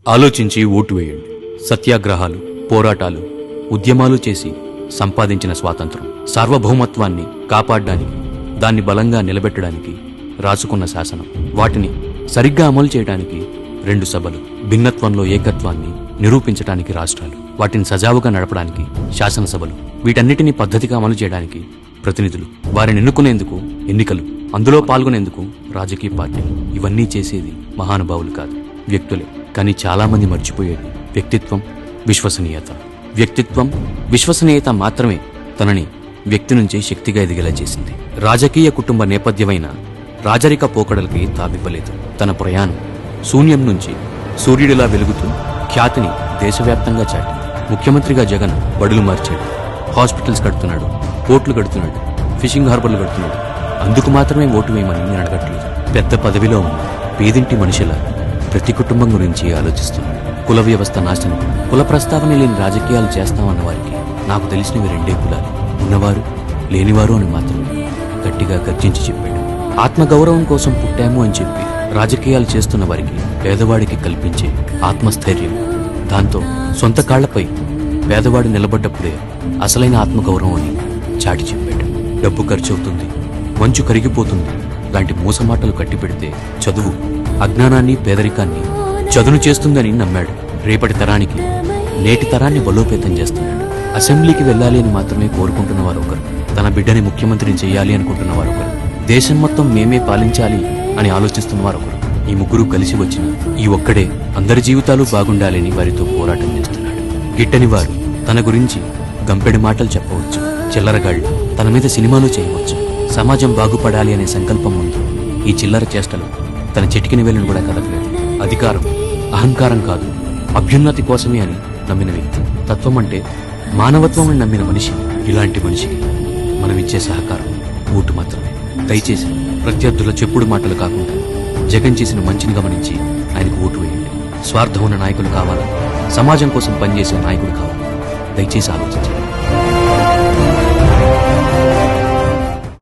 ఆలోచించి ఓటు వేయండి. సత్యాగ్రహాలు, పోరాటాలు, ఉద్యమాలు చేసి సంపాదించిన స్వాతంత్రం, సార్వభౌమత్వాన్ని కాపాడడానికి, దాన్ని బలంగా నిలబెట్టడానికి రాసుకున్న శాసనం, వాటిని సరిగ్గా అమలు చేయడానికి 2 సభలు, భిన్నత్వంలో ఏకత్వాన్ని నిరూపించడానికి రాష్ట్రాలు, వాటిని సజావుగా నడపడానికి శాసనసభలు, వీటన్నిటినీ పద్ధతిగా అమలు చేయడానికి ప్రతినిధులు, వారిని ఎన్నుకునేందుకు ఎన్నికలు, అందులో పాల్గొనేందుకు రాజకీయ పార్టీలు. ఇవన్నీ చేసేది మహానుభావులు కాదు, వ్యక్తులే. కానీ చాలామంది మర్చిపోయేది వ్యక్తిత్వం, విశ్వసనీయత. వ్యక్తిత్వం, విశ్వసనీయత మాత్రమే తనని వ్యక్తి నుంచి శక్తిగా ఎదిగేలా చేసింది. రాజకీయ కుటుంబ నేపథ్యమైన రాజరిక పోకడలకి తావివ్వలేదు. తన ప్రయాణం శూన్యం నుంచి సూర్యుడిలా వెలుగుతూ ఖ్యాతిని దేశవ్యాప్తంగా చాటింది. ముఖ్యమంత్రిగా జగన్ బడులు మార్చాడు, హాస్పిటల్స్ కడుతున్నాడు, పోర్ట్లు కడుతున్నాడు, ఫిషింగ్ హార్బర్లు కడుతున్నాడు. అందుకు మాత్రమే ఓటు వేయమని నేను అడగట్లేదు. పెద్ద పదవిలో ఉన్న పేదింటి మనుషుల ప్రతి కుటుంబం గురించి ఆలోచిస్తున్నాడు. కుల వ్యవస్థ నాశనం, కుల ప్రస్తావన లేని రాజకీయాలు చేస్తామన్న వారికి నాకు తెలిసినవి 2 కులాలు, ఉన్నవారు లేనివారు అని మాత్రమే గట్టిగా గర్జించి చెప్పాడు. ఆత్మగౌరవం కోసం పుట్టాము అని చెప్పి రాజకీయాలు చేస్తున్న వారికి పేదవాడికి కల్పించే ఆత్మస్థైర్యం, దాంతో సొంత కాళ్లపై పేదవాడు నిలబడ్డప్పుడే అసలైన ఆత్మగౌరవం అని చాటి చెప్పాడు. డబ్బు ఖర్చవుతుంది, మంచు కరిగిపోతుంది లాంటి మోసమాటలు కట్టిపెడితే చదువు అజ్ఞానాన్ని, పేదరికాన్ని చదును చేస్తుందని నమ్మాడు. రేపటి తరానికి నేటి తరాన్ని బలోపేతం చేస్తున్నాడు. అసెంబ్లీకి వెళ్ళాలి అని మాత్రమే కోరుకుంటున్న వారు ఒకరు, తన బిడ్డని ముఖ్యమంత్రిని చేయాలి అనుకుంటున్న వారు ఒకరు, దేశం మొత్తం మేమే పాలించాలి అని ఆలోచిస్తున్న వారు ఒకరు. ఈ ముగ్గురు కలిసి వచ్చిన ఈ ఒక్కడే అందరి జీవితాలు బాగుండాలని వారితో పోరాటం చేస్తున్నాడు. గిట్టని వారు తన గురించి గంపెడి మాటలు చెప్పవచ్చు, చిల్లరగాళ్లు తన మీద సినిమాలు చేయవచ్చు. సమాజం బాగుపడాలి అనే సంకల్పం ముందు ఈ చిల్లర చేష్టలు తన చిటికిన వేలను కూడా కదపలేదు. అధికారం అహంకారం కాదు, అభ్యున్నతి కోసమే అని నమ్మిన వ్యక్తి. తత్వం అంటే మానవత్వం అని నమ్మిన మనిషి. ఇలాంటి మనిషికి మనం ఇచ్చే సహకారం ఓటు మాత్రమే. దయచేసి ప్రత్యర్థుల చెప్పుడు మాటలు కాకుండా జగన్ చేసిన మంచిని గమనించి ఆయనకు ఓటు వేయండి. స్వార్థం ఉన్న నాయకులు కావాలా, సమాజం కోసం పనిచేసే నాయకుడు కావాలి? దయచేసి ఆలోచించండి.